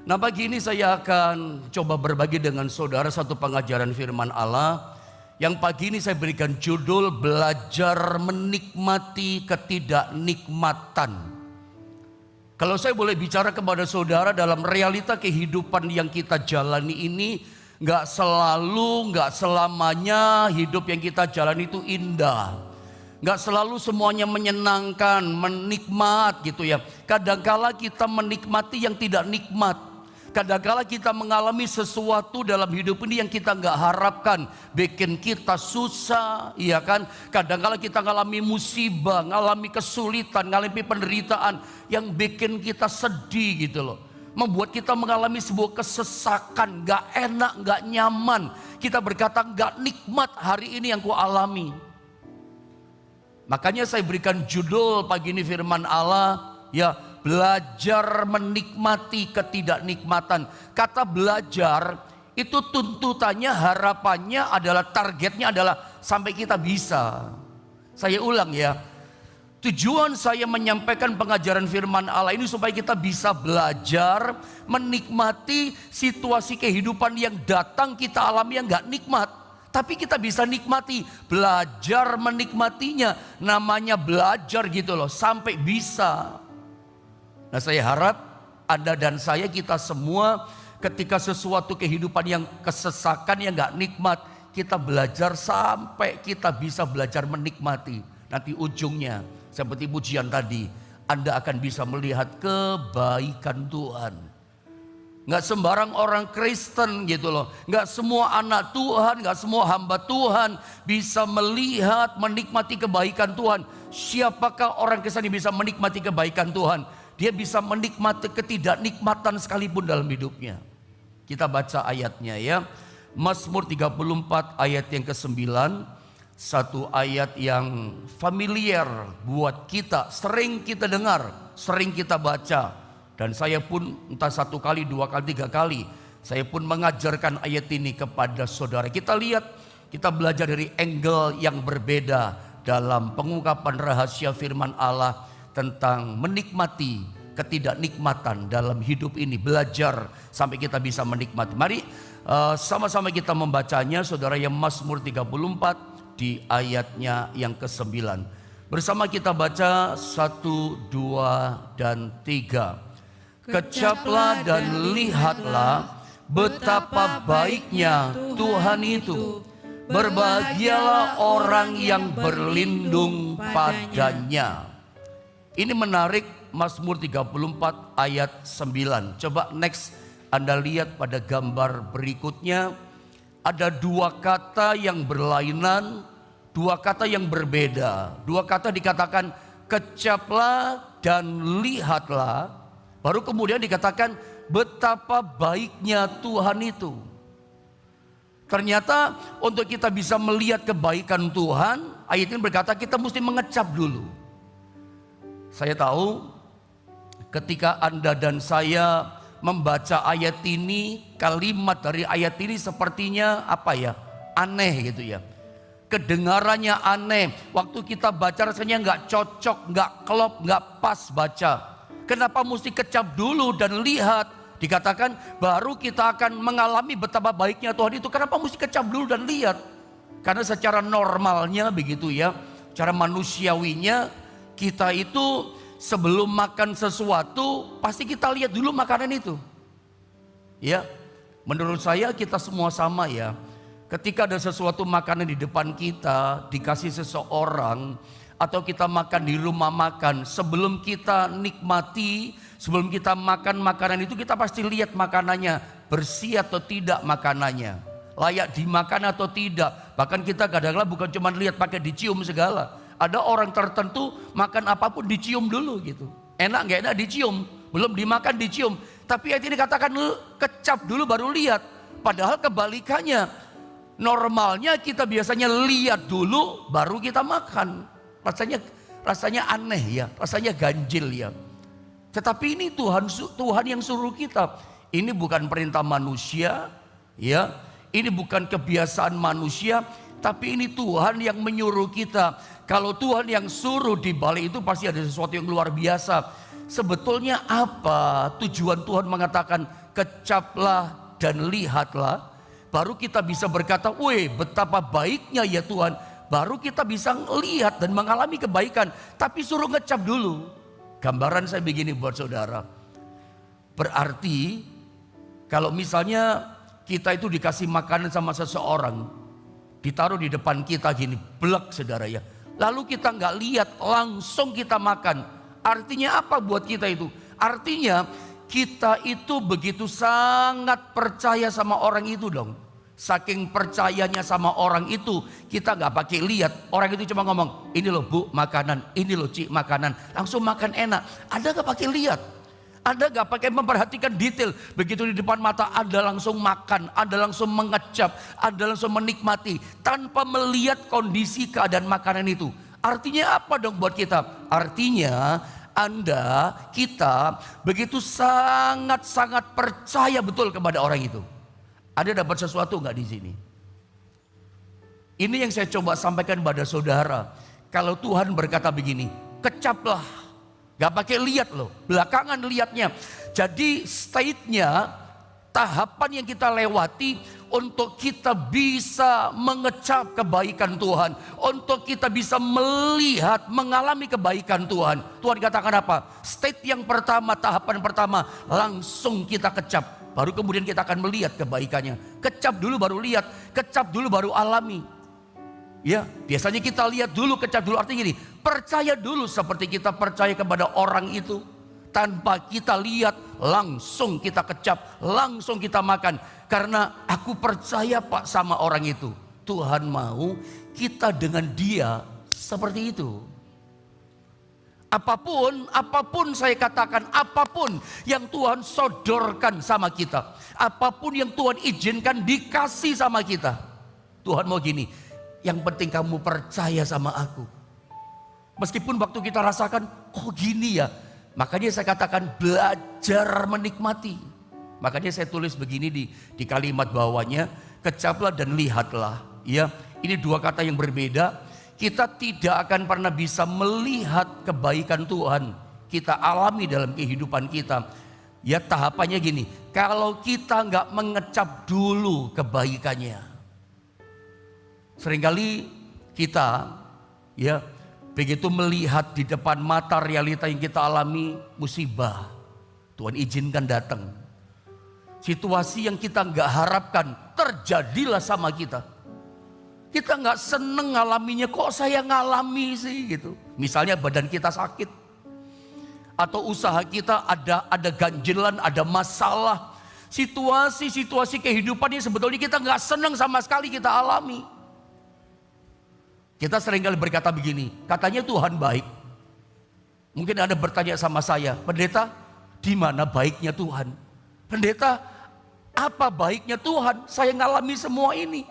Nah, pagi ini saya akan coba berbagi dengan saudara satu pengajaran firman Allah yang pagi ini saya berikan judul belajar menikmati ketidaknikmatan. Kalau saya boleh bicara kepada saudara, dalam realita kehidupan yang kita jalani ini, gak selamanya hidup yang kita jalani itu indah. Gak selalu semuanya menyenangkan, menikmat gitu ya. Kadangkala kita menikmati yang tidak nikmat. Kadangkala kita mengalami sesuatu dalam hidup ini yang kita gak harapkan, bikin kita susah, iya kan? Kadangkala kita mengalami musibah, mengalami kesulitan, mengalami penderitaan yang bikin kita sedih gitu loh. Membuat kita mengalami sebuah kesesakan, gak enak, gak nyaman. Kita berkata gak nikmat hari ini yang ku alami. Makanya saya berikan judul pagi ini firman Allah, ya, belajar menikmati ketidaknikmatan. Kata belajar itu tuntutannya, harapannya adalah, targetnya adalah sampai kita bisa. Saya ulang ya, tujuan saya menyampaikan pengajaran firman Allah ini supaya kita bisa belajar menikmati situasi kehidupan yang datang kita alami yang gak nikmat. Tapi kita bisa nikmati, belajar menikmatinya. Namanya belajar gitu loh, sampai bisa. Nah, saya harap Anda dan saya, kita semua ketika sesuatu kehidupan yang kesesakan, yang gak nikmat, kita belajar sampai kita bisa belajar menikmati. Nanti ujungnya seperti pujian tadi, Anda akan bisa melihat kebaikan Tuhan. Gak sembarang orang Kristen gitu loh, gak semua anak Tuhan, gak semua hamba Tuhan bisa melihat, menikmati kebaikan Tuhan. Siapakah orang Kristen yang bisa menikmati kebaikan Tuhan? Dia bisa menikmati ketidaknikmatan sekalipun dalam hidupnya. Kita baca ayatnya ya. Mazmur 34 ayat yang ke-9. Satu ayat yang familiar buat kita. Sering kita dengar, sering kita baca. Dan saya pun entah satu kali, dua kali, tiga kali, saya pun mengajarkan ayat ini kepada saudara. Kita lihat, kita belajar dari angle yang berbeda dalam pengungkapan rahasia firman Allah tentang menikmati ketidaknikmatan dalam hidup ini. Belajar sampai kita bisa menikmati. Mari sama-sama kita membacanya, saudara, yang Mazmur 34 di ayatnya yang ke-9. Bersama kita baca 1, 2, dan 3. Kecaplah dan lihatlah betapa baiknya Tuhan itu. Berbahagialah orang yang berlindung padanya. Ini menarik, Mazmur 34 ayat 9. Coba next, Anda lihat pada gambar berikutnya. Ada dua kata yang berlainan, dua kata yang berbeda. Dua kata dikatakan kecaplah dan lihatlah. Baru kemudian dikatakan betapa baiknya Tuhan itu. Ternyata untuk kita bisa melihat kebaikan Tuhan, ayat ini berkata kita mesti mengecap dulu. Saya tahu ketika Anda dan saya membaca ayat ini, kalimat dari ayat ini sepertinya apa ya? Aneh gitu ya. Kedengarannya aneh. Waktu kita baca rasanya nggak cocok, nggak klop, nggak pas baca. Kenapa mesti kecap dulu dan lihat? Dikatakan baru kita akan mengalami betapa baiknya Tuhan itu. Kenapa mesti kecap dulu dan lihat? Karena secara normalnya begitu ya, cara manusiawinya, kita itu sebelum makan sesuatu pasti kita lihat dulu makanan itu. Ya, menurut saya kita semua sama ya. Ketika ada sesuatu makanan di depan kita, dikasih seseorang, atau kita makan di rumah makan, sebelum kita nikmati, sebelum kita makan makanan itu, kita pasti lihat makanannya bersih atau tidak, makanannya layak dimakan atau tidak. Bahkan kita kadang-kadang bukan cuma lihat pakai dicium segala. Ada orang tertentu makan apapun dicium dulu gitu. Enak nggak enak dicium, belum dimakan dicium. Tapi ayat ini katakan kecap dulu baru lihat. Padahal kebalikannya, normalnya kita biasanya lihat dulu baru kita makan. Rasanya aneh ya, rasanya ganjil ya. Tetapi ini Tuhan yang suruh kita. Ini bukan perintah manusia ya. Ini bukan kebiasaan manusia, tapi ini Tuhan yang menyuruh kita. Kalau Tuhan yang suruh, di balik itu pasti ada sesuatu yang luar biasa. Sebetulnya apa tujuan Tuhan mengatakan kecaplah dan lihatlah. Baru kita bisa berkata, weh betapa baiknya ya Tuhan. Baru kita bisa lihat dan mengalami kebaikan. Tapi suruh ngecap dulu. Gambaran saya begini buat saudara. Berarti kalau misalnya kita itu dikasih makanan sama seseorang, ditaruh di depan kita gini, blek saudara ya. Lalu kita nggak lihat, langsung kita makan. Artinya apa buat kita itu? Artinya kita itu begitu sangat percaya sama orang itu dong. Saking percayanya sama orang itu, kita nggak pakai lihat. Orang itu cuma ngomong, ini loh Bu makanan, ini loh Cik makanan. Langsung makan enak. Ada nggak pakai lihat? Ada gak pakai memperhatikan detail? Begitu di depan mata Anda langsung makan, Anda langsung mengecap, Anda langsung menikmati tanpa melihat kondisi keadaan makanan itu. Artinya apa dong buat kita? Artinya Anda, kita begitu sangat-sangat percaya betul kepada orang itu. Ada dapat sesuatu gak di sini? Ini yang saya coba sampaikan pada saudara. Kalau Tuhan berkata begini, kecaplah. Gak pakai lihat loh, belakangan lihatnya. Jadi state-nya, tahapan yang kita lewati untuk kita bisa mengecap kebaikan Tuhan. Untuk kita bisa melihat, mengalami kebaikan Tuhan. Tuhan katakan apa? State yang pertama, tahapan pertama, langsung kita kecap. Baru kemudian kita akan melihat kebaikannya. Kecap dulu baru lihat, kecap dulu baru alami. Ya, biasanya kita lihat dulu, kecap dulu. Artinya gini, percaya dulu seperti kita percaya kepada orang itu. Tanpa kita lihat, langsung kita kecap, langsung kita makan. Karena aku percaya Pak sama orang itu. Tuhan mau kita dengan dia seperti itu. Apapun saya katakan, apapun yang Tuhan sodorkan sama kita. Apapun yang Tuhan izinkan dikasih sama kita. Tuhan mau gini. Yang penting kamu percaya sama aku. Meskipun waktu kita rasakan, kok gini ya. Makanya saya katakan belajar menikmati. Makanya saya tulis begini di kalimat bawahnya. Kecaplah dan lihatlah. Ya, ini dua kata yang berbeda. Kita tidak akan pernah bisa melihat kebaikan Tuhan. Kita alami dalam kehidupan kita. Ya tahapannya gini. Kalau kita nggak mengecap dulu kebaikannya. Seringkali kita ya begitu melihat di depan mata realita yang kita alami, musibah Tuhan izinkan datang. Situasi yang kita nggak harapkan terjadilah sama kita. Kita nggak seneng ngalaminya, kok saya ngalami sih gitu. Misalnya badan kita sakit, atau usaha kita ada ganjilan, ada masalah. Situasi-situasi kehidupan yang sebetulnya kita nggak seneng sama sekali kita alami. Kita seringkali berkata begini, katanya Tuhan baik. Mungkin Anda bertanya sama saya, pendeta, di mana baiknya Tuhan? Pendeta, apa baiknya Tuhan? Saya ngalami semua ini.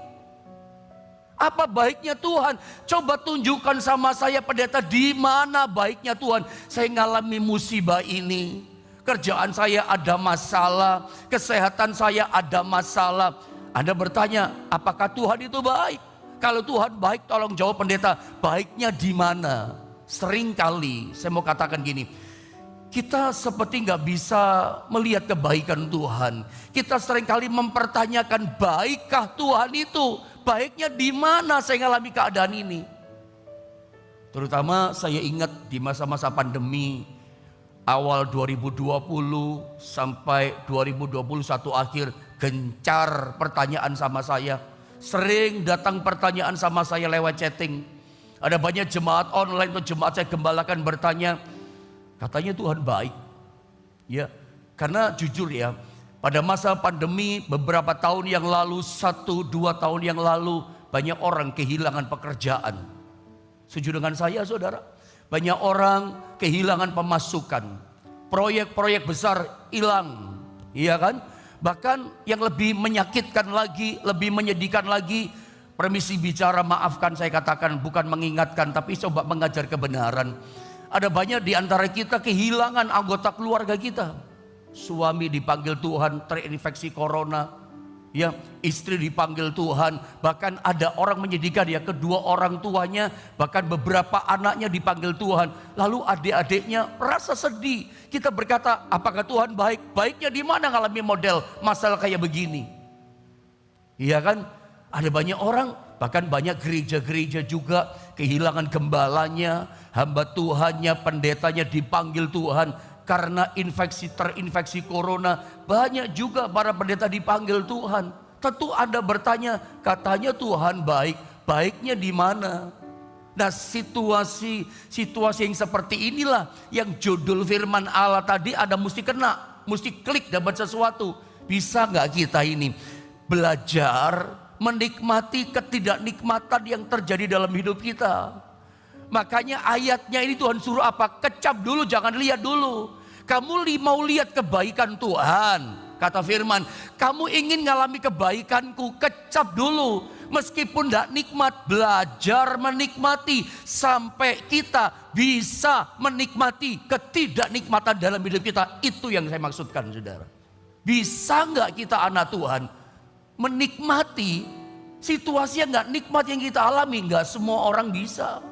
Apa baiknya Tuhan? Coba tunjukkan sama saya pendeta, di mana baiknya Tuhan? Saya ngalami musibah ini. Kerjaan saya ada masalah, kesehatan saya ada masalah. Anda bertanya, apakah Tuhan itu baik? Kalau Tuhan baik, tolong jawab pendeta, baiknya di mana? Seringkali saya mau katakan gini, kita seperti nggak bisa melihat kebaikan Tuhan. Kita seringkali mempertanyakan, baikkah Tuhan itu? Baiknya di mana saya mengalami keadaan ini? Terutama saya ingat di masa-masa pandemi awal 2020 sampai 2021 akhir, gencar pertanyaan sama saya. Sering datang pertanyaan sama saya lewat chatting. Ada banyak jemaat online atau jemaat saya gembalakan bertanya, katanya Tuhan baik. Ya, karena jujur ya, pada masa pandemi beberapa tahun yang lalu, 1-2 tahun yang lalu, banyak orang kehilangan pekerjaan. Setuju dengan saya saudara? Banyak orang kehilangan pemasukan. Proyek-proyek besar hilang. Iya kan? Bahkan yang lebih menyakitkan lagi, lebih menyedihkan lagi, permisi bicara, maafkan saya katakan, bukan mengingatkan tapi coba mengajar kebenaran. Ada banyak di antara kita kehilangan anggota keluarga kita. Suami dipanggil Tuhan terinfeksi corona. Ya, istri dipanggil Tuhan, bahkan ada orang menyedihkan ya, kedua orang tuanya, bahkan beberapa anaknya dipanggil Tuhan. Lalu adik-adiknya merasa sedih. Kita berkata, apakah Tuhan baik? Baiknya di mana ngalami model masalah kayak begini? Iya kan? Ada banyak orang, bahkan banyak gereja-gereja juga kehilangan gembalanya, hamba Tuhannya, pendetanya dipanggil Tuhan. Karena terinfeksi corona, banyak juga para pendeta dipanggil Tuhan. Tentu Anda bertanya, katanya Tuhan baik, baiknya di mana? Nah, situasi yang seperti inilah yang judul firman Allah tadi Anda mesti kena, mesti klik dapat sesuatu. Bisa nggak kita ini belajar menikmati ketidaknikmatan yang terjadi dalam hidup kita? Makanya ayatnya ini Tuhan suruh apa? Kecap dulu, jangan lihat dulu. Kamu mau lihat kebaikan Tuhan, kata firman. Kamu ingin ngalami kebaikanku, kecap dulu. Meskipun tidak nikmat, belajar menikmati. Sampai kita bisa menikmati ketidaknikmatan dalam hidup kita. Itu yang saya maksudkan, saudara. Bisa nggak kita anak Tuhan menikmati situasi yang nggak nikmat yang kita alami? Nggak semua orang bisa.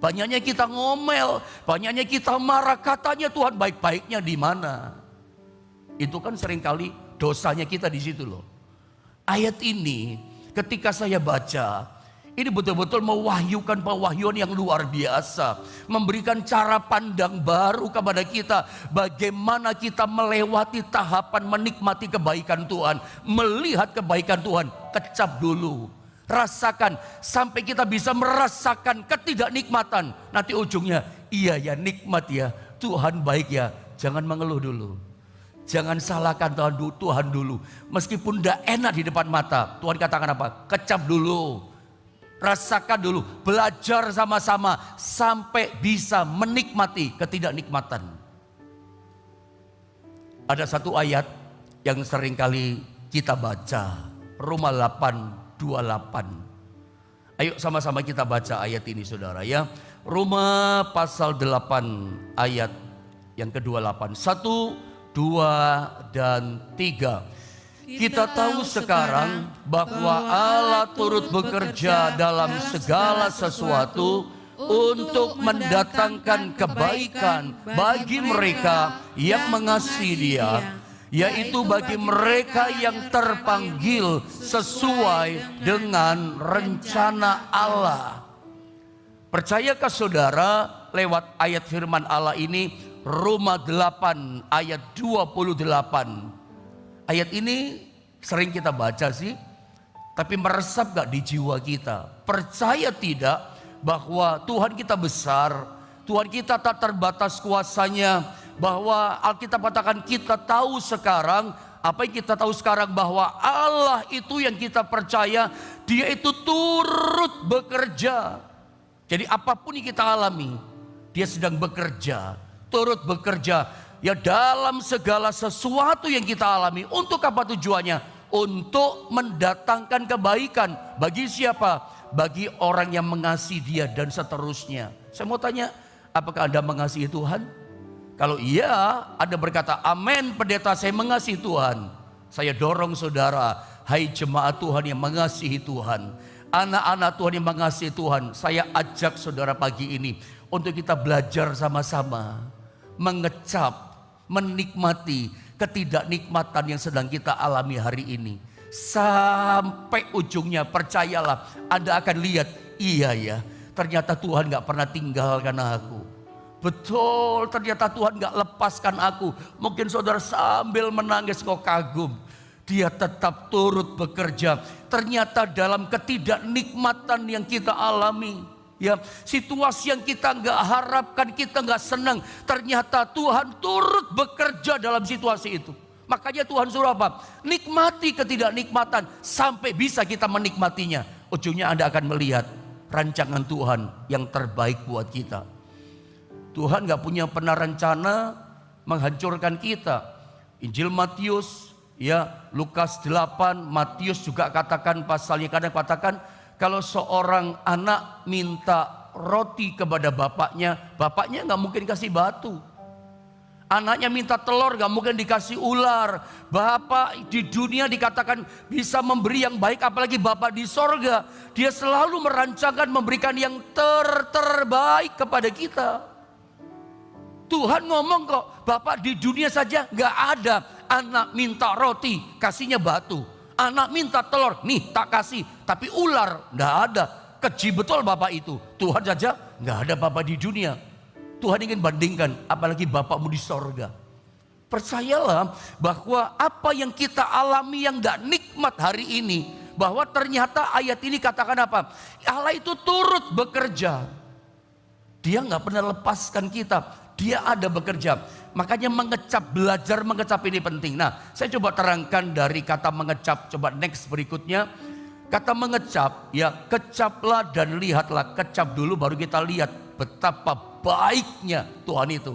Banyaknya kita ngomel, banyaknya kita marah, katanya Tuhan baik-baiknya di mana? Itu kan seringkali dosanya kita di situ loh. Ayat ini ketika saya baca, ini betul-betul mewahyukan pewahyuan yang luar biasa, memberikan cara pandang baru kepada kita, bagaimana kita melewati tahapan menikmati kebaikan Tuhan, melihat kebaikan Tuhan. Kecap dulu. Rasakan sampai kita bisa merasakan ketidaknikmatan. Nanti ujungnya, iya ya nikmat ya, Tuhan baik ya. Jangan mengeluh dulu. Jangan salahkan Tuhan dulu. Meskipun tidak enak di depan mata, Tuhan katakan apa? Kecap dulu. Rasakan dulu, belajar sama-sama sampai bisa menikmati ketidaknikmatan. Ada satu ayat yang seringkali kita baca, Roma 8:28. Ayo sama-sama kita baca ayat ini, saudara ya. Roma pasal 8 ayat yang ke-28. 1, 2, dan 3. Kita tahu sekarang bahwa Allah turut bekerja dalam segala sesuatu untuk mendatangkan kebaikan bagi mereka yang mengasihi Dia, yaitu bagi mereka yang terpanggil sesuai dengan rencana Allah. Percayakah saudara lewat ayat firman Allah ini, Roma 8 ayat 28. Ayat ini sering kita baca sih, tapi meresap gak di jiwa kita? Percaya tidak bahwa Tuhan kita besar, Tuhan kita tak terbatas kuasanya, bahwa Alkitab katakan kita tahu sekarang, apa yang kita tahu sekarang, bahwa Allah itu yang kita percaya, Dia itu turut bekerja. Jadi apapun yang kita alami, Dia sedang bekerja, turut bekerja ya dalam segala sesuatu yang kita alami. Untuk apa tujuannya? Untuk mendatangkan kebaikan. Bagi siapa? Bagi orang yang mengasihi Dia dan seterusnya. Saya mau tanya, apakah Anda mengasihi Tuhan? Kalau iya, Anda berkata, amin pendeta, saya mengasihi Tuhan. Saya dorong saudara, hai jemaat Tuhan yang mengasihi Tuhan, anak-anak Tuhan yang mengasihi Tuhan, saya ajak saudara pagi ini untuk kita belajar sama-sama mengecap, menikmati ketidaknikmatan yang sedang kita alami hari ini. Sampai ujungnya, percayalah, Anda akan lihat, iya ya, ternyata Tuhan gak pernah tinggalkan aku. Betul, ternyata Tuhan gak lepaskan aku. Mungkin saudara sambil menangis kok kagum, Dia tetap turut bekerja. Ternyata dalam ketidaknikmatan yang kita alami, ya, situasi yang kita gak harapkan, kita gak senang, ternyata Tuhan turut bekerja dalam situasi itu. Makanya Tuhan suruh apa? Nikmati ketidaknikmatan sampai bisa kita menikmatinya. Ujungnya Anda akan melihat rancangan Tuhan yang terbaik buat kita. Tuhan gak pernah rencana menghancurkan kita. Injil Matius, ya, Lukas 8, Matius juga katakan pasalnya, kadang katakan kalau seorang anak minta roti kepada bapaknya, bapaknya gak mungkin kasih batu. Anaknya minta telur, gak mungkin dikasih ular. Bapak di dunia dikatakan bisa memberi yang baik, apalagi Bapak di sorga. Dia selalu merancangkan memberikan yang terbaik kepada kita. Tuhan ngomong kok, Bapak di dunia saja gak ada. Anak minta roti, kasihnya batu. Anak minta telur, nih tak kasih. Tapi ular, gak ada. Keji betul Bapak itu. Tuhan saja gak ada Bapak di dunia. Tuhan ingin bandingkan, apalagi Bapakmu di sorga. Percayalah bahwa apa yang kita alami yang gak nikmat hari ini, bahwa ternyata ayat ini katakan apa? Allah itu turut bekerja. Dia gak pernah lepaskan kita. Dia ada bekerja. Makanya mengecap, belajar mengecap ini penting. Nah, saya coba terangkan dari kata mengecap. Coba next berikutnya. Kata mengecap, ya kecaplah dan lihatlah. Kecap dulu baru kita lihat betapa baiknya Tuhan itu.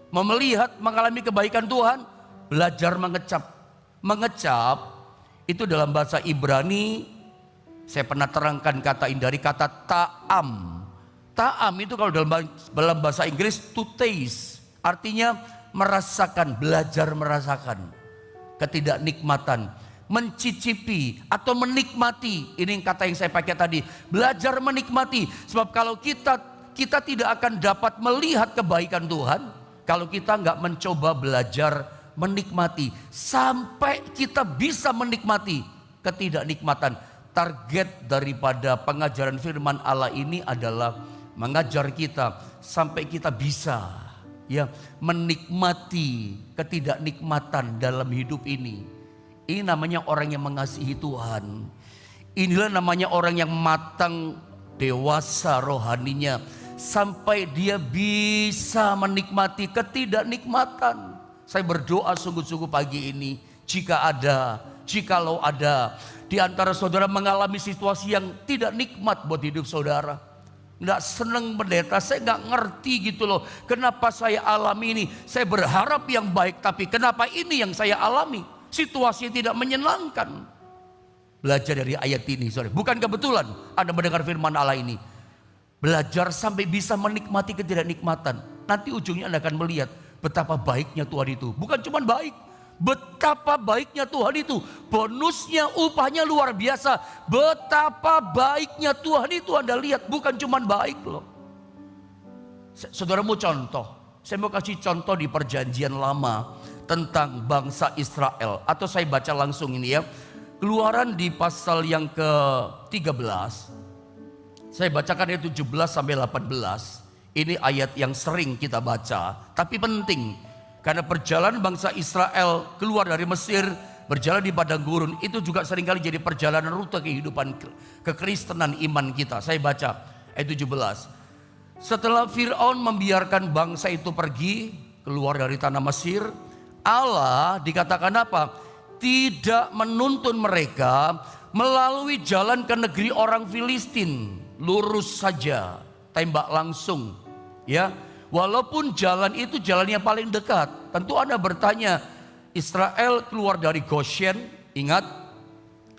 Mau melihat, mengalami kebaikan Tuhan, belajar mengecap. Mengecap itu dalam bahasa Ibrani, saya pernah terangkan kata ini dari kata ta'am. Ta'am itu kalau dalam bahasa Inggris to taste, artinya merasakan, belajar merasakan ketidaknikmatan, mencicipi atau menikmati. Ini kata yang saya pakai tadi, belajar menikmati. Sebab kalau kita tidak akan dapat melihat kebaikan Tuhan kalau kita nggak mencoba belajar menikmati. Sampai kita bisa menikmati ketidaknikmatan. Target daripada pengajaran firman Allah ini adalah mengajar kita sampai kita bisa ya menikmati ketidaknikmatan dalam hidup ini. Ini namanya orang yang mengasihi Tuhan. Inilah namanya orang yang matang, dewasa rohaninya, sampai dia bisa menikmati ketidaknikmatan. Saya berdoa sungguh-sungguh pagi ini, jikalau ada di antara saudara mengalami situasi yang tidak nikmat buat hidup saudara, nggak seneng pendeta, saya nggak ngerti gitu loh, kenapa saya alami ini. Saya berharap yang baik, tapi kenapa ini yang saya alami? Situasi tidak menyenangkan. Belajar dari ayat ini, sorry. Bukan kebetulan Anda mendengar firman Allah ini. Belajar sampai bisa menikmati ketidaknikmatan. Nanti ujungnya Anda akan melihat betapa baiknya Tuhan itu. Bukan cuma baik, betapa baiknya Tuhan itu. Bonusnya, upahnya luar biasa. Betapa baiknya Tuhan itu Anda lihat, bukan cuma baik loh. Saudara mau contoh, saya mau kasih contoh di perjanjian lama tentang bangsa Israel. Atau saya baca langsung ini ya. Keluaran di pasal yang ke-13. Saya bacakan ayat 17 sampai 18. Ini ayat yang sering kita baca, tapi penting. Karena perjalanan bangsa Israel keluar dari Mesir, berjalan di padang gurun, itu juga seringkali jadi perjalanan rute kehidupan kekristenan iman kita. Saya baca ayat 17. Setelah Fir'aun membiarkan bangsa itu pergi keluar dari tanah Mesir, Allah dikatakan apa? Tidak menuntun mereka melalui jalan ke negeri orang Filistin. Lurus saja, tembak langsung, ya. Walaupun jalan itu jalan yang paling dekat. Tentu Anda bertanya, Israel keluar dari Goshen. Ingat,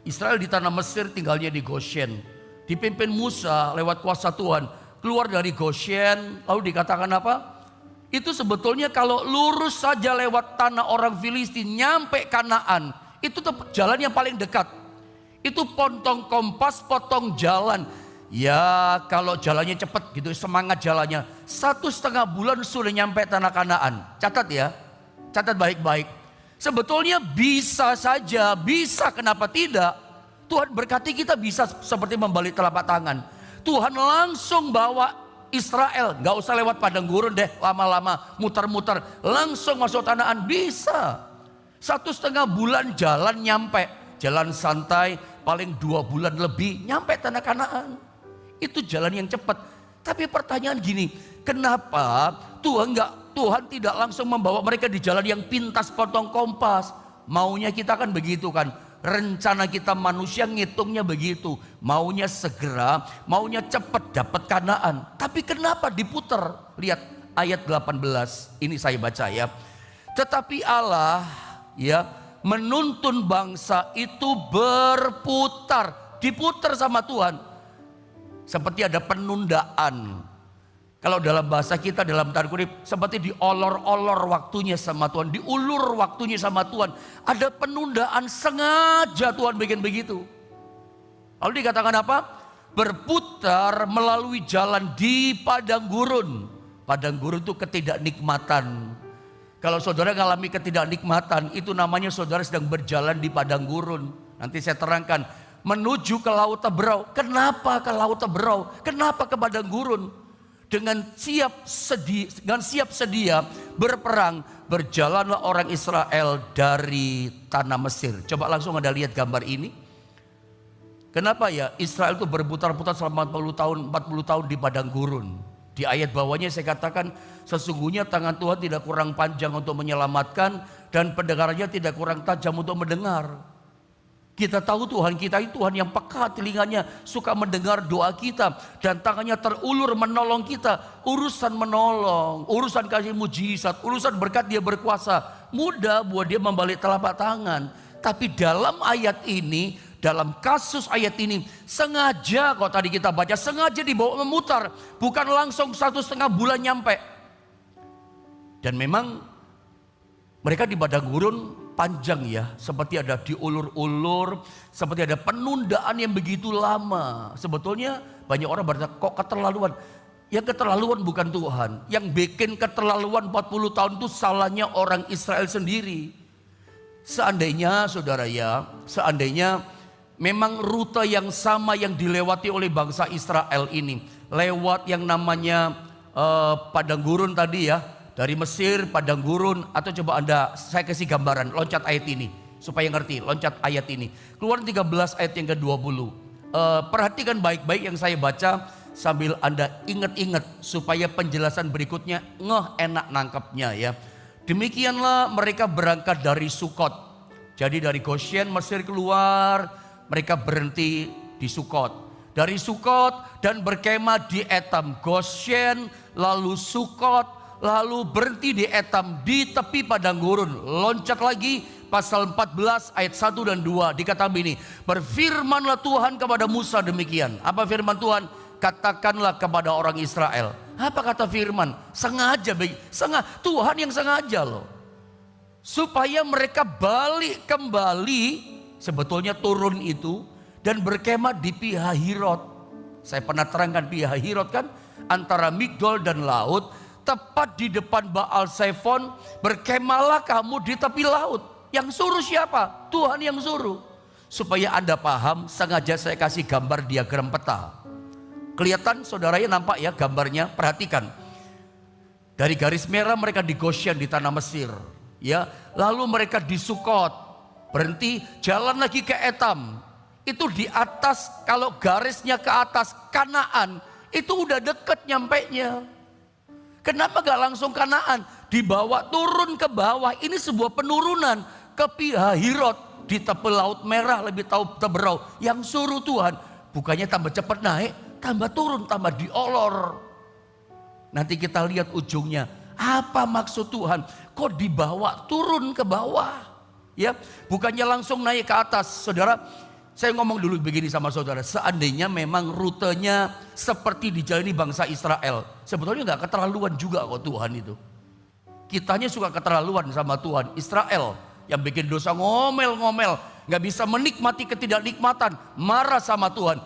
Israel di tanah Mesir tinggalnya di Goshen. Dipimpin Musa lewat kuasa Tuhan keluar dari Goshen. Lalu dikatakan apa? Itu sebetulnya kalau lurus saja lewat tanah orang Filistin nyampe Kanaan, itu jalan yang paling dekat. Itu potong kompas, potong jalan. Ya kalau jalannya cepat gitu, semangat jalannya, 1,5 bulan sudah nyampe tanah Kanaan. Catat ya, catat baik-baik. Sebetulnya bisa saja, bisa, kenapa tidak? Tuhan berkati kita bisa seperti membalik telapak tangan. Tuhan langsung bawa Israel, gak usah lewat padang gurun deh, lama-lama muter-muter, langsung masuk Kanaan. Bisa 1,5 bulan jalan nyampe, jalan santai paling 2 bulan lebih nyampe tanah Kanaan. Itu jalan yang cepat. Tapi pertanyaan gini, kenapa Tuhan tidak langsung membawa mereka di jalan yang pintas potong kompas? Maunya kita kan begitu kan. Rencana kita manusia ngitungnya begitu. Maunya segera, maunya cepat dapat Kanaan. Tapi kenapa diputer? Lihat ayat 18. Ini saya baca ya. Tetapi Allah ya menuntun bangsa itu berputar. Diputar sama Tuhan. Seperti ada penundaan. Kalau dalam bahasa kita, dalam tanda kutip, seperti diolor-olor waktunya sama Tuhan, diulur waktunya sama Tuhan. Ada penundaan sengaja Tuhan bikin begitu. Lalu dikatakan apa? Berputar melalui jalan di padang gurun. Padang gurun itu ketidaknikmatan. Kalau saudara mengalami ketidaknikmatan, itu namanya saudara sedang berjalan di padang gurun. Nanti saya terangkan. Menuju ke Laut Teberau. Kenapa ke Laut Teberau? Kenapa ke padang gurun? Dengan siap sedia berperang, berjalanlah orang Israel dari tanah Mesir. Coba langsung Anda lihat gambar ini. Kenapa ya Israel itu berputar-putar selama 40 tahun di padang gurun. Di ayat bawahnya saya katakan, sesungguhnya tangan Tuhan tidak kurang panjang untuk menyelamatkan, dan pendengarannya tidak kurang tajam untuk mendengar. Kita tahu Tuhan kita itu Tuhan yang peka, telinganya suka mendengar doa kita, dan tangannya terulur menolong kita. Urusan menolong, urusan kasih mujizat, urusan berkat dia berkuasa, mudah buat dia membalik telapak tangan. Tapi dalam ayat ini, dalam kasus ayat ini, sengaja kok tadi kita baca, sengaja dibawa memutar, bukan langsung 1,5 bulan nyampe. Dan memang mereka di padang gurun panjang ya, seperti ada diulur-ulur, seperti ada penundaan yang begitu lama. Sebetulnya banyak orang berkata, kok keterlaluan? Yang keterlaluan bukan Tuhan. Yang bikin keterlaluan 40 tahun itu salahnya orang Israel sendiri. Seandainya saudara ya, seandainya memang rute yang sama yang dilewati oleh bangsa Israel ini, lewat yang namanya padang gurun tadi ya, dari Mesir, padang gurun, atau coba saya kasih gambaran, loncat ayat ini supaya ngerti, loncat ayat ini. Keluaran 13 ayat yang ke-20. Perhatikan baik-baik yang saya baca sambil Anda ingat-ingat supaya penjelasan berikutnya enak nangkapnya ya. Demikianlah mereka berangkat dari Sukot. Jadi dari Goshen Mesir keluar, mereka berhenti di Sukot. Dari Sukot dan berkemah di Etam. Goshen lalu Sukot, lalu berhenti di Etam, di tepi padang gurun. Loncat lagi pasal 14 ayat 1 dan 2 dikatakan begini, berfirmanlah Tuhan kepada Musa demikian. Apa firman Tuhan? Katakanlah kepada orang Israel. Apa kata firman? Sengaja, Tuhan yang sengaja loh, supaya mereka balik kembali. Sebetulnya turun itu dan berkemah di Pihahirot. Saya pernah terangkan Pihahirot kan, antara Migdol dan laut, tepat di depan Baal Zephon. Berkemahlah kamu di tepi laut. Yang suruh siapa? Tuhan yang suruh. Supaya Anda paham, sengaja saya kasih gambar diagram peta. Kelihatan saudaranya, nampak ya gambarnya? Perhatikan. Dari garis merah mereka di Goshen di tanah Mesir, ya. Lalu mereka di Sukot, berhenti, jalan lagi ke Etam. Itu di atas, kalau garisnya ke atas Kanaan, itu udah deket nyampenya. Kenapa gak langsung Kanaan? Dibawa turun ke bawah. Ini sebuah penurunan ke Pihahirot di tepi Laut Merah, lebih tahu Teberau. Yang suruh Tuhan, bukannya tambah cepat naik, tambah turun, tambah diolor. Nanti kita lihat ujungnya. Apa maksud Tuhan? Kok dibawa turun ke bawah? Ya, bukannya langsung naik ke atas. Saudara, saya ngomong dulu begini sama saudara, seandainya memang rutenya seperti dijalani bangsa Israel, sebetulnya gak keterlaluan juga kok Tuhan itu. Kitanya suka keterlaluan sama Tuhan. Israel yang bikin dosa ngomel-ngomel, gak bisa menikmati ketidaknikmatan, marah sama Tuhan.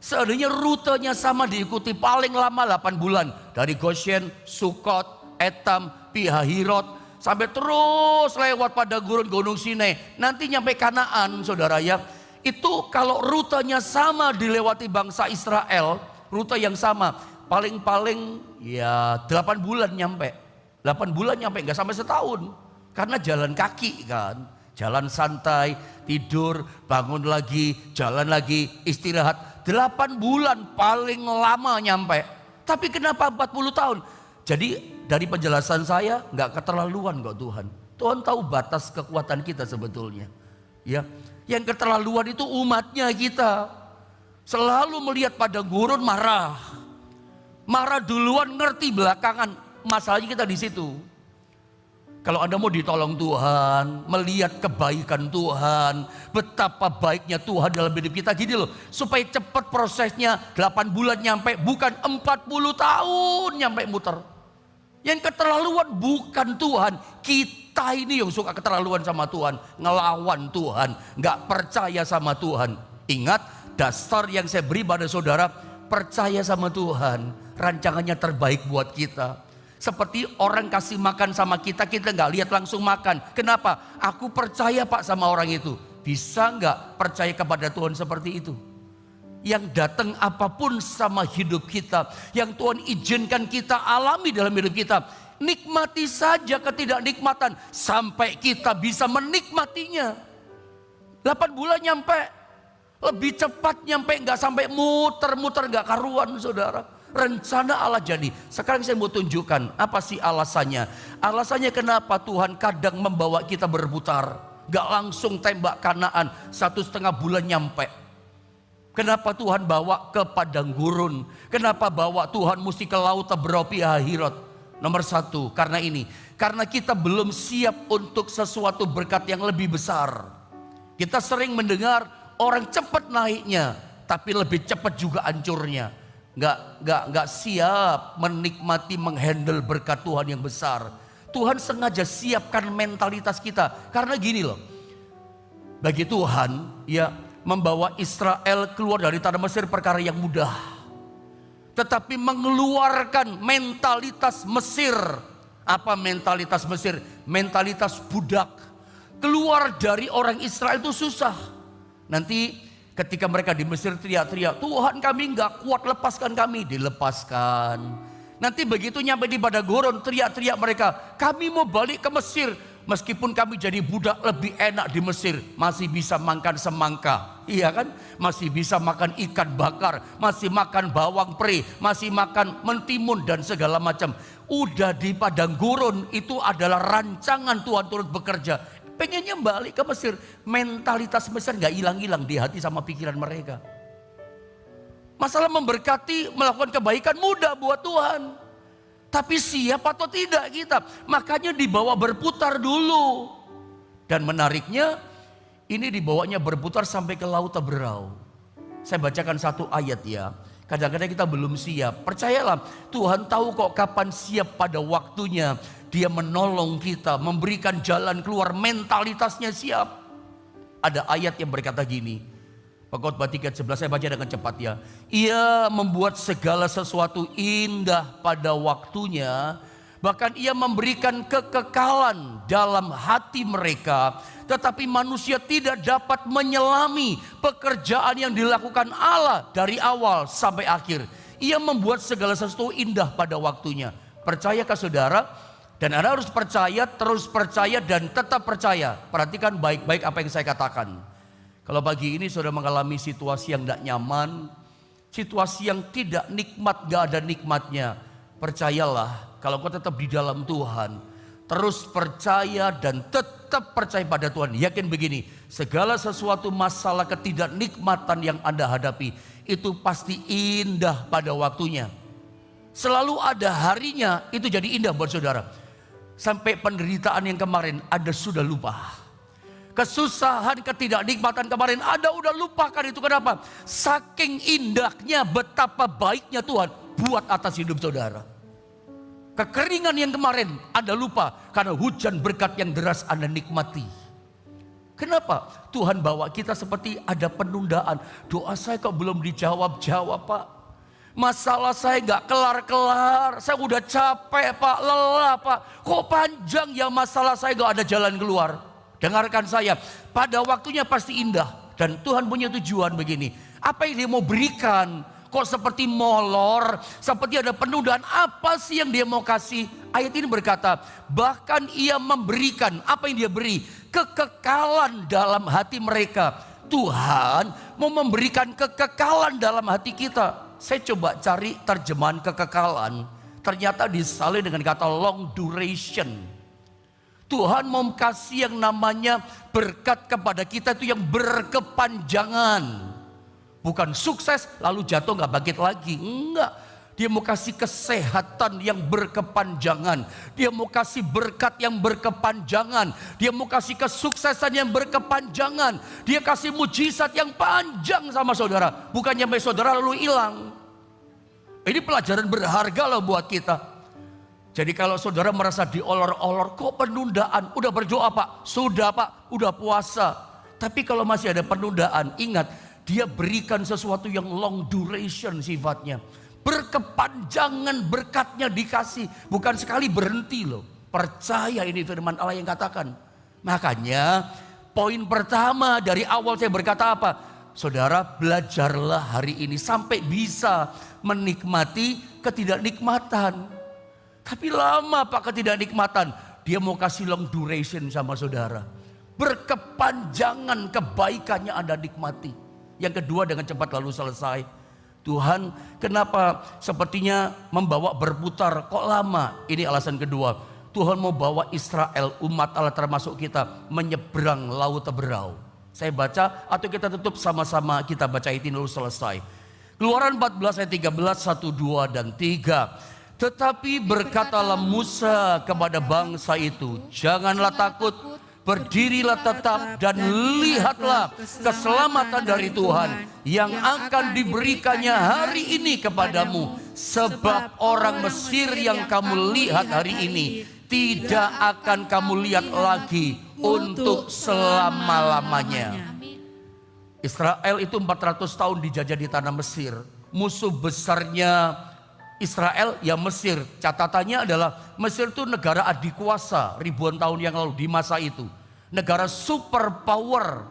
Seandainya rutenya sama diikuti paling lama 8 bulan. Dari Goshen, Sukot, Etam, Pihahirot, sampai terus lewat pada gurun Gunung Sinai. Nanti nyampe Kanaan saudara ya. Itu kalau rutenya sama dilewati bangsa Israel, rute yang sama, paling-paling ya 8 bulan nyampe. 8 bulan nyampe, gak sampai setahun. Karena jalan kaki kan, jalan santai, tidur, bangun lagi, jalan lagi, istirahat. 8 bulan paling lama nyampe. Tapi kenapa 40 tahun? Jadi dari penjelasan saya gak keterlaluan kok Tuhan. Tuhan tahu batas kekuatan kita sebetulnya. Ya. Yang keterlaluan itu umatnya kita. Selalu melihat padang gurun marah. Marah duluan, ngerti belakangan. Masalahnya kita di situ. Kalau Anda mau ditolong Tuhan, melihat kebaikan Tuhan, betapa baiknya Tuhan dalam hidup kita, gini loh, supaya cepat prosesnya, 8 bulan nyampe, bukan 40 tahun nyampe muter. Yang keterlaluan bukan Tuhan, kita ini yang suka keterlaluan sama Tuhan, ngelawan Tuhan, gak percaya sama Tuhan. Ingat, dasar yang saya beri pada saudara, percaya sama Tuhan, rancangannya terbaik buat kita. Seperti orang kasih makan sama kita, kita nggak lihat langsung makan. Kenapa? Aku percaya Pak sama orang itu. Bisa nggak percaya kepada Tuhan seperti itu? Yang datang apapun sama hidup kita, yang Tuhan izinkan kita alami dalam hidup kita, nikmati saja ketidaknikmatan sampai kita bisa menikmatinya. 8 bulan nyampe, lebih cepat nyampe, nggak sampai muter-muter, nggak karuan saudara. Rencana Allah jadi. Sekarang saya mau tunjukkan apa sih alasannya. Alasannya kenapa Tuhan kadang membawa kita berputar, gak langsung tembak Kanaan 1,5 bulan nyampe. Kenapa Tuhan bawa ke padang gurun? Kenapa bawa Tuhan mesti ke laut berapi Hahirot? Nomor 1, karena ini. Karena kita belum siap untuk sesuatu berkat yang lebih besar. Kita sering mendengar orang cepat naiknya, tapi lebih cepat juga hancurnya. Nggak siap menikmati, menghandle berkat Tuhan yang besar. Tuhan sengaja siapkan mentalitas kita. Karena gini loh, bagi Tuhan ya, membawa Israel keluar dari tanah Mesir perkara yang mudah. Tetapi mengeluarkan mentalitas Mesir. Apa mentalitas Mesir? Mentalitas budak. Keluar dari orang Israel itu susah. Nanti ketika mereka di Mesir teriak-teriak, Tuhan kami nggak kuat, lepaskan kami. Dilepaskan. Nanti begitu nyampe di padang gurun, teriak-teriak mereka, kami mau balik ke Mesir. Meskipun kami jadi budak, lebih enak di Mesir. Masih bisa makan semangka, iya kan? Masih bisa makan ikan bakar, masih makan bawang pre, masih makan mentimun dan segala macam. Udah di padang gurun, itu adalah rancangan Tuhan turut bekerja. Pengennya balik ke Mesir. Mentalitas Mesir gak hilang-hilang di hati sama pikiran mereka. Masalah memberkati, melakukan kebaikan mudah buat Tuhan. Tapi siap atau tidak kita? Makanya dibawa berputar dulu. Dan menariknya, ini dibawanya berputar sampai ke laut Teberau. Saya bacakan satu ayat ya. Kadang-kadang kita belum siap. Percayalah, Tuhan tahu kok kapan siap pada waktunya. Dia menolong kita, memberikan jalan keluar, mentalitasnya siap. Ada ayat yang berkata gini, Pengkhotbah 3:11, saya baca dengan cepat ya. Ia membuat segala sesuatu indah pada waktunya, bahkan ia memberikan kekekalan dalam hati mereka. Tetapi manusia tidak dapat menyelami pekerjaan yang dilakukan Allah dari awal sampai akhir. Ia membuat segala sesuatu indah pada waktunya. Percayakah saudara? Dan Anda harus percaya, terus percaya dan tetap percaya. Perhatikan baik-baik apa yang saya katakan. Kalau pagi ini saudara mengalami situasi yang tidak nyaman, situasi yang tidak nikmat, gak ada nikmatnya, percayalah kalau kau tetap di dalam Tuhan, terus percaya dan tetap percaya pada Tuhan. Yakin begini, segala sesuatu masalah ketidaknikmatan yang Anda hadapi, itu pasti indah pada waktunya. Selalu ada harinya, itu jadi indah buat saudara. Sampai penderitaan yang kemarin Anda sudah lupa. Kesusahan, ketidaknikmatan kemarin Anda udah lupakan itu. Kenapa? Saking indahnya, betapa baiknya Tuhan buat atas hidup saudara. Kekeringan yang kemarin Anda lupa, karena hujan berkat yang deras Anda nikmati. Kenapa? Tuhan bawa kita seperti ada penundaan. Doa saya kok belum dijawab-jawab Pak. Masalah saya gak kelar-kelar. Saya udah capek Pak, lelah Pak. Kok panjang ya masalah saya, gak ada jalan keluar. Dengarkan saya, pada waktunya pasti indah. Dan Tuhan punya tujuan begini. Apa yang dia mau berikan? Kok seperti molor, seperti ada penundaan. Apa sih yang dia mau kasih? Ayat ini berkata, bahkan ia memberikan, apa yang dia beri? Kekekalan dalam hati mereka. Tuhan mau memberikan kekekalan dalam hati kita. Saya coba cari terjemahan kekekalan. Ternyata disalin dengan kata long duration. Tuhan mau kasih yang namanya berkat kepada kita itu yang berkepanjangan. Bukan sukses lalu jatuh gak bangkit lagi. Enggak. Dia mau kasih kesehatan yang berkepanjangan. Dia mau kasih berkat yang berkepanjangan. Dia mau kasih kesuksesan yang berkepanjangan. Dia kasih mujizat yang panjang sama saudara. Bukannya sampai saudara lalu hilang. Ini pelajaran berharga loh buat kita. Jadi kalau saudara merasa diolor-olor, kok penundaan? Udah berdoa Pak? Sudah Pak, udah puasa. Tapi kalau masih ada penundaan, ingat, dia berikan sesuatu yang long duration sifatnya. Berkepanjangan berkatnya dikasih. Bukan sekali berhenti loh. Percaya ini firman Allah yang katakan. Makanya poin pertama dari awal saya berkata apa? Saudara, belajarlah hari ini sampai bisa menikmati ketidaknikmatan. Tapi lama Pak ketidaknikmatan. Dia mau kasih long duration sama saudara. Berkepanjangan kebaikannya Anda nikmati. Yang kedua, dengan cepat lalu selesai. Tuhan, kenapa sepertinya membawa berputar? Kok lama? Ini alasan kedua. Tuhan mau bawa Israel, umat Allah termasuk kita, menyeberang laut Teberau. Saya baca atau kita tutup sama-sama, kita baca ini lalu selesai. Keluaran 14 ayat 13, 1, 2, dan 3. Tetapi berkatalah Musa kepada bangsa itu, janganlah takut, berdirilah tetap dan lihatlah keselamatan dari Tuhan yang akan diberikannya hari ini kepadamu. Sebab orang Mesir yang kamu lihat hari ini tidak akan kamu lihat lagi untuk selama-lamanya. Israel itu 400 tahun dijajah di tanah Mesir. Musuh besarnya Israel ya Mesir. Catatannya adalah Mesir itu negara adikuasa ribuan tahun yang lalu di masa itu. Negara superpower.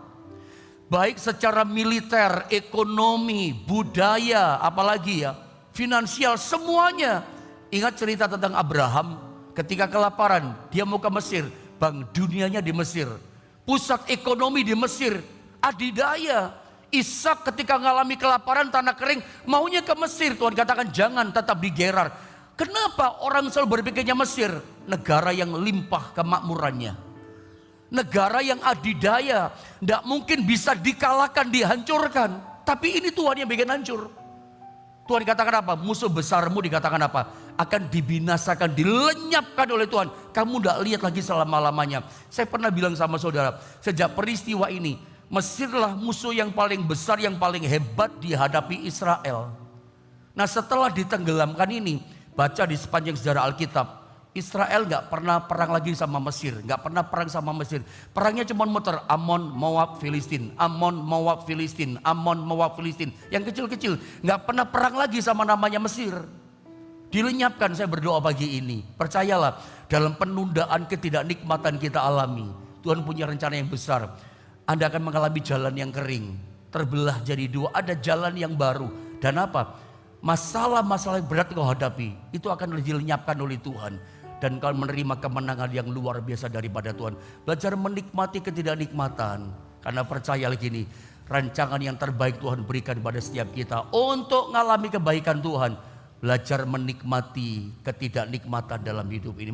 Baik secara militer, ekonomi, budaya, apalagi ya, finansial, semuanya. Ingat cerita tentang Abraham ketika kelaparan, dia mau ke Mesir. Bank dunianya di Mesir. Pusat ekonomi di Mesir, adidaya. Ishak ketika mengalami kelaparan tanah kering, maunya ke Mesir. Tuhan katakan jangan, tetap di Gerar. Kenapa orang selalu berpikirnya Mesir? Negara yang limpah kemakmurannya. Negara yang adidaya. Tidak mungkin bisa dikalahkan, dihancurkan. Tapi ini Tuhan yang bikin hancur. Tuhan dikatakan apa? Musuh besarmu dikatakan apa? Akan dibinasakan, dilenyapkan oleh Tuhan. Kamu tidak lihat lagi selama-lamanya. Saya pernah bilang sama saudara, sejak peristiwa ini, Mesirlah musuh yang paling besar, yang paling hebat dihadapi Israel. Nah setelah ditenggelamkan ini, baca di sepanjang sejarah Alkitab, Israel gak pernah perang lagi sama Mesir, gak pernah perang sama Mesir. Perangnya cuma muter, Amon, Moab, Filistin, Amon, Moab, Filistin, Amon, Moab, Filistin. Yang kecil-kecil, gak pernah perang lagi sama namanya Mesir. Dilenyapkan. Saya berdoa pagi ini, percayalah, dalam penundaan ketidaknikmatan kita alami, Tuhan punya rencana yang besar. Anda akan mengalami jalan yang kering, terbelah jadi dua, ada jalan yang baru. Dan apa? Masalah-masalah yang berat kau hadapi, itu akan dilenyapkan oleh Tuhan. Dan kau menerima kemenangan yang luar biasa daripada Tuhan. Belajar menikmati ketidaknikmatan. Karena percaya lagi ini, rancangan yang terbaik Tuhan berikan pada setiap kita. Untuk mengalami kebaikan Tuhan, belajar menikmati ketidaknikmatan dalam hidup ini.